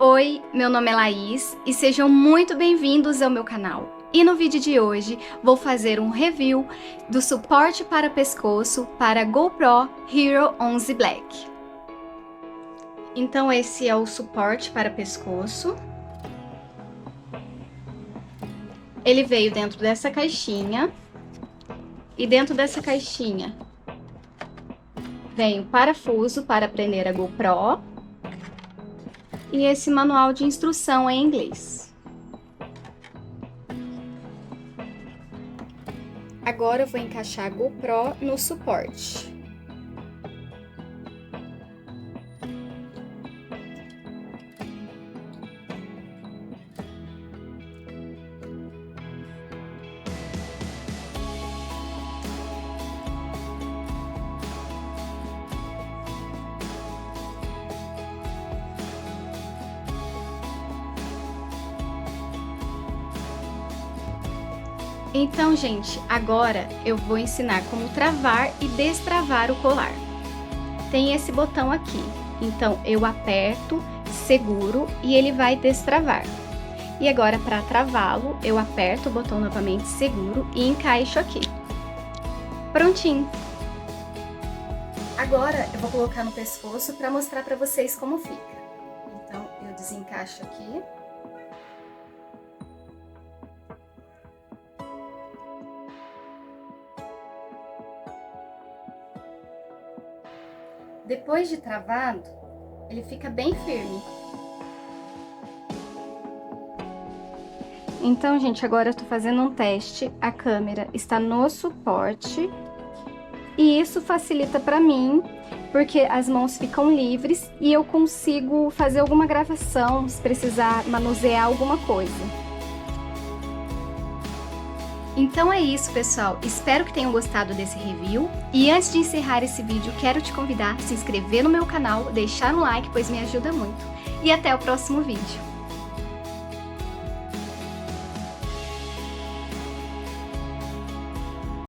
Oi, meu nome é Laís e sejam muito bem-vindos ao meu canal. E no vídeo de hoje vou fazer um review do suporte para pescoço para GoPro Hero 11 Black. Então esse é o suporte para pescoço. Ele veio dentro dessa caixinha e dentro dessa caixinha vem o parafuso para prender a GoPro e esse manual de instrução em inglês. Agora eu vou encaixar a GoPro no suporte. Então, gente, agora eu vou ensinar como travar e destravar o colar. Tem esse botão aqui, então eu aperto, seguro e ele vai destravar. E agora, para travá-lo, eu aperto o botão novamente, seguro e encaixo aqui. Prontinho! Agora eu vou colocar no pescoço para mostrar para vocês como fica. Então, eu desencaixo aqui. Depois de travado, ele fica bem firme. Então, gente, agora eu tô fazendo um teste. A câmera está no suporte. E isso facilita pra mim, porque as mãos ficam livres e eu consigo fazer alguma gravação, se precisar manusear alguma coisa. Então é isso, pessoal, espero que tenham gostado desse review e antes de encerrar esse vídeo quero te convidar a se inscrever no meu canal, deixar um like, pois me ajuda muito. E até o próximo vídeo.